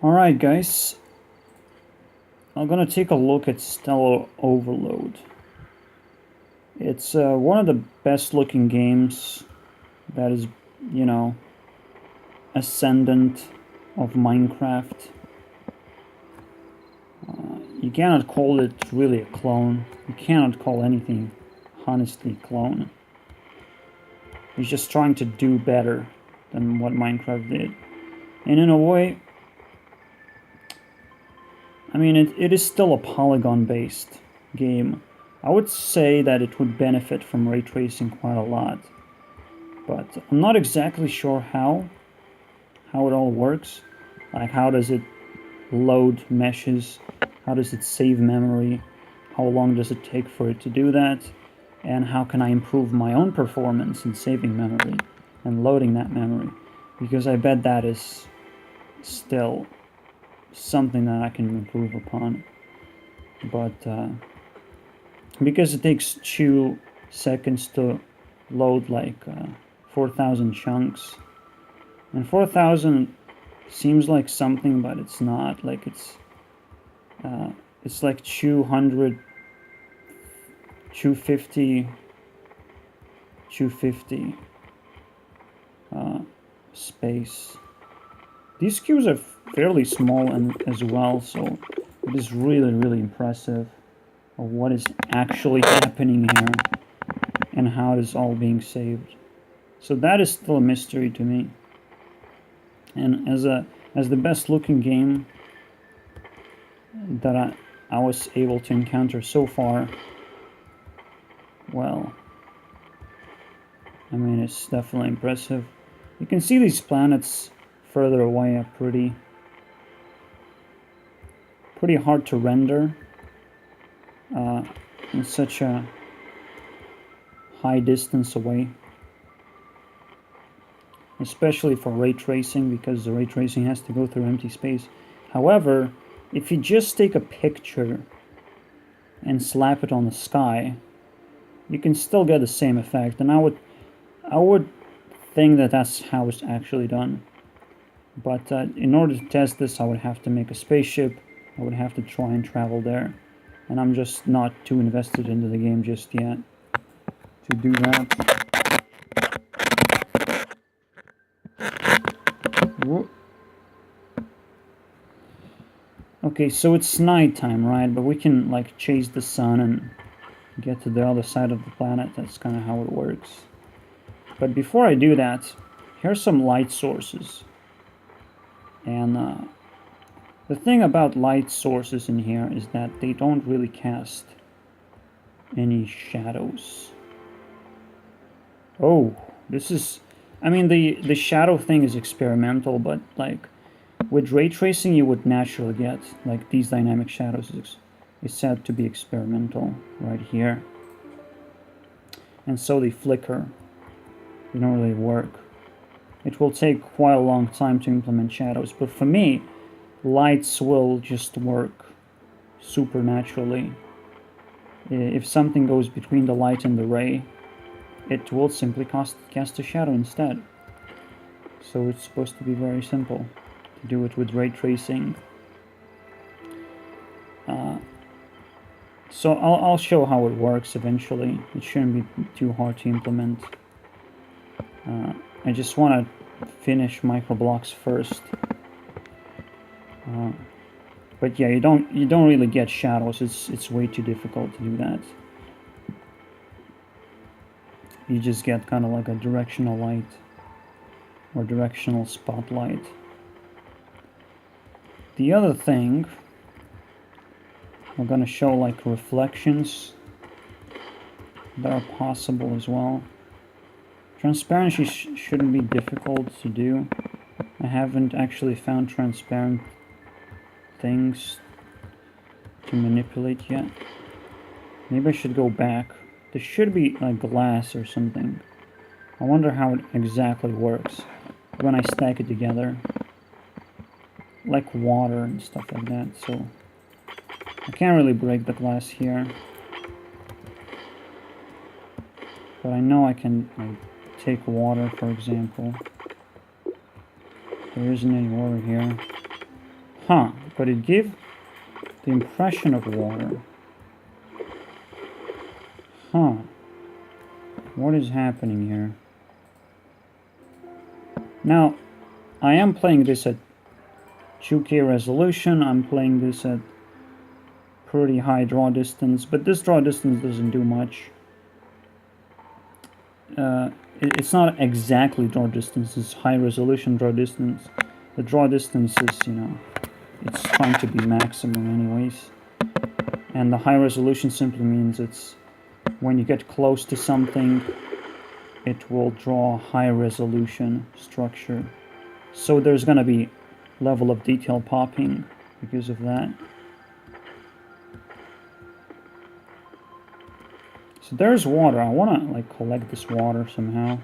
Alright guys, I'm gonna take a look at Stellar Overload. It's one of the best looking games that is, you know, ascendant of Minecraft. You cannot call it really a clone. You cannot call anything honestly clone. It's just trying to do better than what Minecraft did. And in a way, I mean, it is still a polygon-based game. I would say that it would benefit from ray tracing quite a lot, but I'm not exactly sure how it all works. Like, how does it load meshes? How does it save memory? How long does it take for it to do that? And how can I improve my own performance in saving memory and loading that memory? Because I bet that is still something that I can improve upon. But because it takes 2 seconds to load like 4,000 chunks, and 4,000 seems like something, but it's not. Like it's like 200, 250, 250 space. These cubes are fairly small and as well, so it is really impressive of what is actually happening here and how it is all being saved. So that is still a mystery to me. And as the best looking game that I was able to encounter so far, well, I mean, it's definitely impressive. You can see these planets further away are pretty hard to render in such a high distance away, especially for ray tracing, because the ray tracing has to go through empty space. However, if you just take a picture and slap it on the sky, you can still get the same effect. And I would think that that's how it's actually done. But in order to test this, I would have to make a spaceship. I would have to try and travel there. And I'm just not too invested into the game just yet to do that. Okay, so it's nighttime, right? But we can like chase the sun and get to the other side of the planet. That's kind of how it works. But before I do that, here's some light sources. And the thing about light sources in here is that they don't really cast any shadows. Oh, this is... I mean, the shadow thing is experimental, but like with ray tracing you would naturally get like these dynamic shadows. Is said to be experimental right here. And so they flicker. They don't really work. It will take quite a long time to implement shadows, but for me, lights will just work supernaturally. If something goes between the light and the ray, it will simply cast a shadow instead. So it's supposed to be very simple to do it with ray tracing. So I'll show how it works eventually. It shouldn't be too hard to implement. I just want to finish microblocks first. But yeah, you don't really get shadows. It's way too difficult to do that. You just get kind of like a directional light or directional spotlight. The other thing, we're gonna show like reflections that are possible as well. Transparency shouldn't be difficult to do. I haven't actually found transparent things to manipulate yet. Maybe I should go back. There should be like glass or something. I wonder how it exactly works when I stack it together. Like water and stuff like that, so I can't really break the glass here. But I know I can like take water, for example. There isn't any water here. Huh, but it gave the impression of water. Huh. What is happening here? Now, I am playing this at 2K resolution. I'm playing this at pretty high draw distance, but this draw distance doesn't do much. It's not exactly draw distance, it's high resolution draw distance. The draw distance is, you know, it's trying to be maximum anyways. And the high resolution simply means it's when you get close to something, it will draw a high resolution structure. So there's gonna be level of detail popping because of that. So there's water. I want to like collect this water somehow.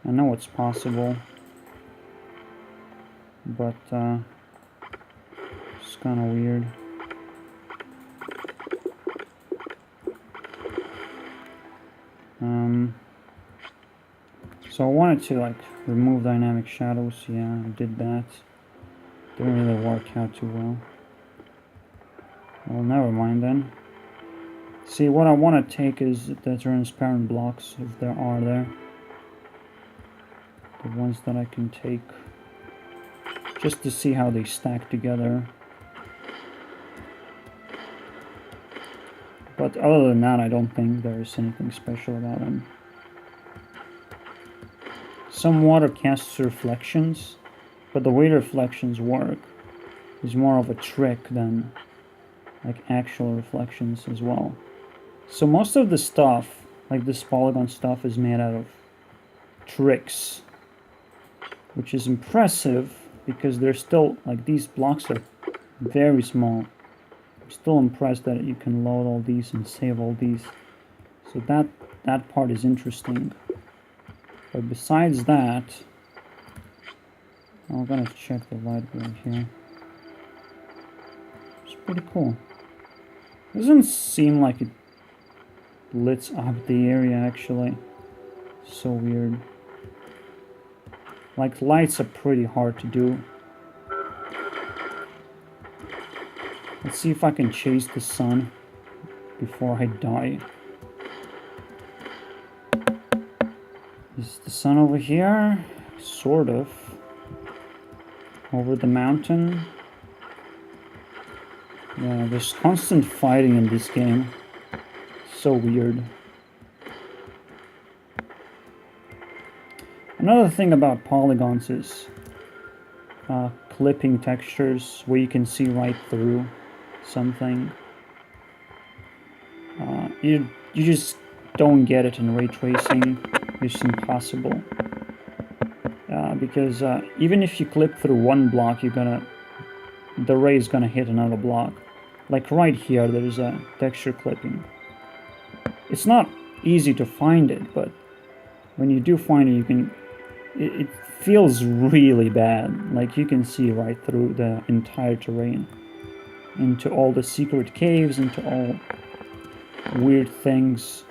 I know it's possible, but it's kind of weird. So I wanted to like remove dynamic shadows. Yeah, I did that. Didn't really work out too well. Well, never mind then. See, what I want to take is the transparent blocks, if there are there. The ones that I can take. Just to see how they stack together. But other than that, I don't think there's anything special about them. Some water casts reflections, but the way reflections work is more of a trick than like actual reflections as well. So most of the stuff, like this polygon stuff, is made out of tricks, which is impressive because they're still, like, these blocks are very small. I'm still impressed that you can load all these and save all these. So that part is interesting. But besides that, I'm gonna check the light right here. It's pretty cool. Doesn't seem like it lit up the area actually. So weird. Like, lights are pretty hard to do. Let's see if I can chase the sun before I die. Is the sun over here? Sort of. Over the mountain. Yeah, there's constant fighting in this game. So weird. Another thing about polygons is clipping textures where you can see right through something. You just don't get it in ray tracing. It's impossible. Because even if you clip through one block, the ray is gonna hit another block. Like right here, there's a texture clipping. It's not easy to find it, but when you do find it, it feels really bad. Like, you can see right through the entire terrain, into all the secret caves, into all weird things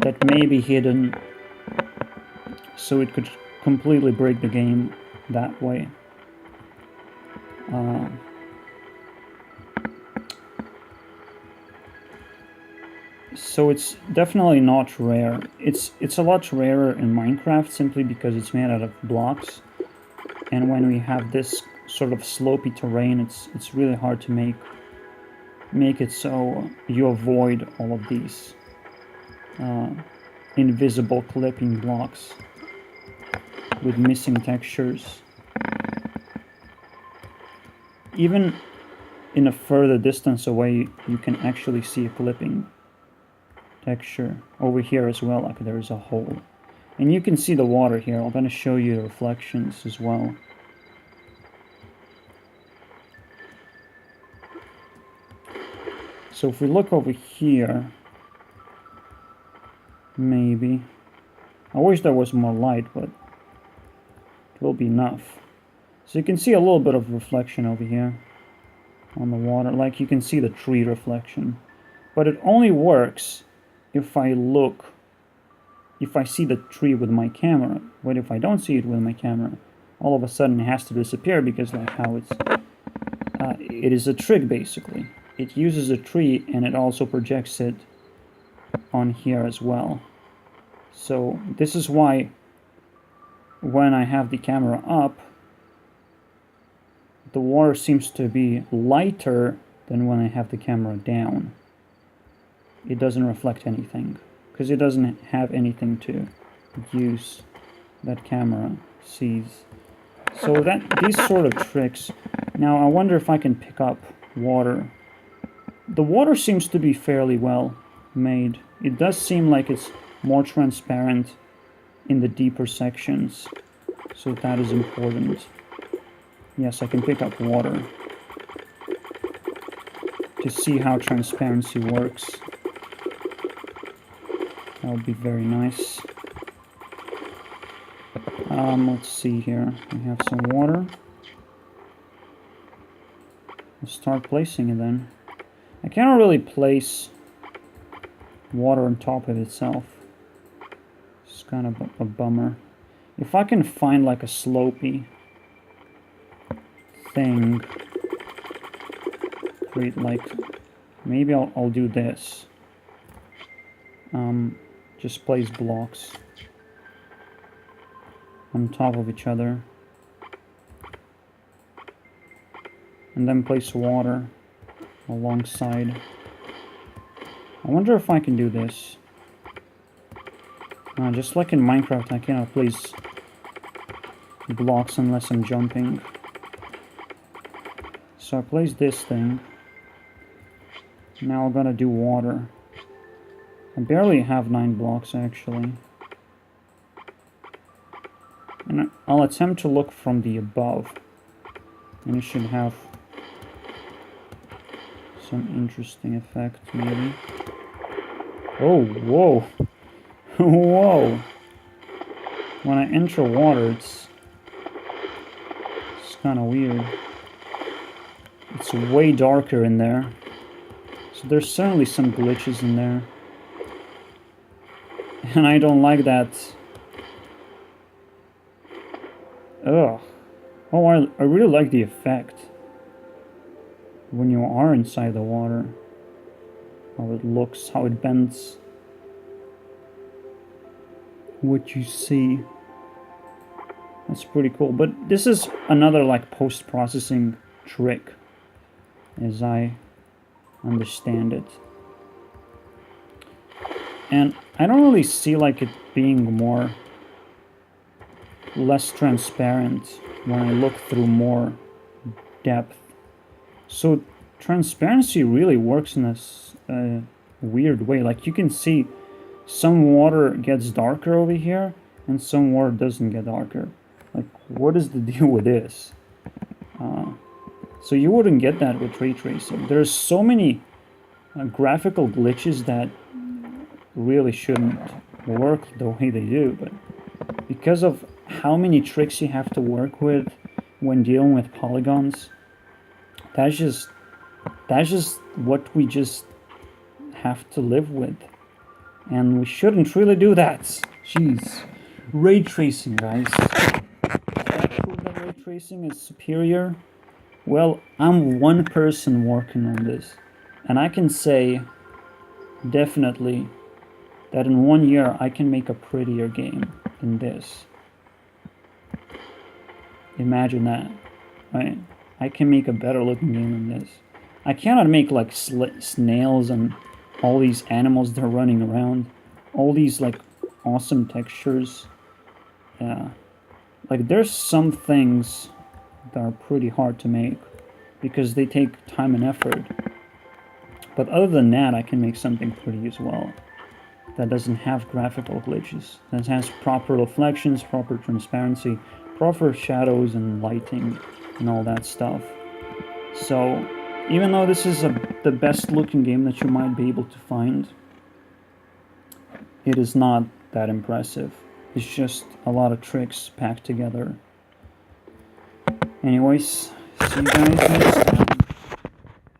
that may be hidden, so it could completely break the game that way. So it's definitely not rare. It's a lot rarer in Minecraft simply because it's made out of blocks, and when we have this sort of slopey terrain, it's really hard to make it so you avoid all of these invisible clipping blocks with missing textures. Even in a further distance away, you can actually see a clipping texture. Over here as well, like there is a hole. And you can see the water here. I'm going to show you the reflections as well. So if we look over here, maybe. I wish there was more light, but it will be enough. So you can see a little bit of reflection over here on the water. Like, you can see the tree reflection. But it only works if I see the tree with my camera. But if I don't see it with my camera, all of a sudden it has to disappear because like how it's it is a trick basically. It uses a tree and it also projects it on here as well. So this is why when I have the camera up, the water seems to be lighter than when I have the camera down. It doesn't reflect anything because it doesn't have anything to use that camera sees. So that these sort of tricks. Now I wonder if I can pick up water. The water seems to be fairly well made. It does seem like it's more transparent in the deeper sections, so that is important. Yes, I can pick up water to see how transparency works. That would be very nice. Let's see here. We have some water. Let's start placing it then. I cannot really place water on top of itself. It's kind of a bummer. If I can find like a slopey thing, create like, maybe I'll do this. Just place blocks on top of each other, and then place water alongside. I wonder if I can do this. Just like in Minecraft, I cannot place blocks unless I'm jumping. So I place this thing. Now I'm gonna do water. I barely have 9 blocks actually. And I'll attempt to look from the above. And it should have some interesting effect, maybe. Oh, whoa! Whoa! When I enter water, it's kind of weird. It's way darker in there. So there's certainly some glitches in there. And I don't like that. Ugh. Oh, I really like the effect when you are inside the water. How it looks, how it bends. What you see. That's pretty cool. But this is another like post-processing trick, as I understand it. And I don't really see like it being less transparent when I look through more depth. So transparency really works in this weird way. Like you can see some water gets darker over here and some water doesn't get darker. Like, what is the deal with this? So you wouldn't get that with ray tracing. There's so many graphical glitches that really shouldn't work the way they do, but because of how many tricks you have to work with when dealing with polygons, that's just what we just have to live with, and we shouldn't really do that. Jeez. Ray tracing, guys. Does that prove that ray tracing is superior? Well, I'm one person working on this, and I can say definitely that in 1 year I can make a prettier game than this. Imagine that, right? I can make a better looking game than this. I cannot make like snails and all these animals that are running around, all these like awesome textures. Yeah, like there's some things that are pretty hard to make because they take time and effort. But other than that, I can make something pretty as well that doesn't have graphical glitches, that has proper reflections, proper transparency, proper shadows and lighting and all that stuff. So even though this is the best looking game that you might be able to find, it is not that impressive. It's just a lot of tricks packed together. Anyways, see you guys next time.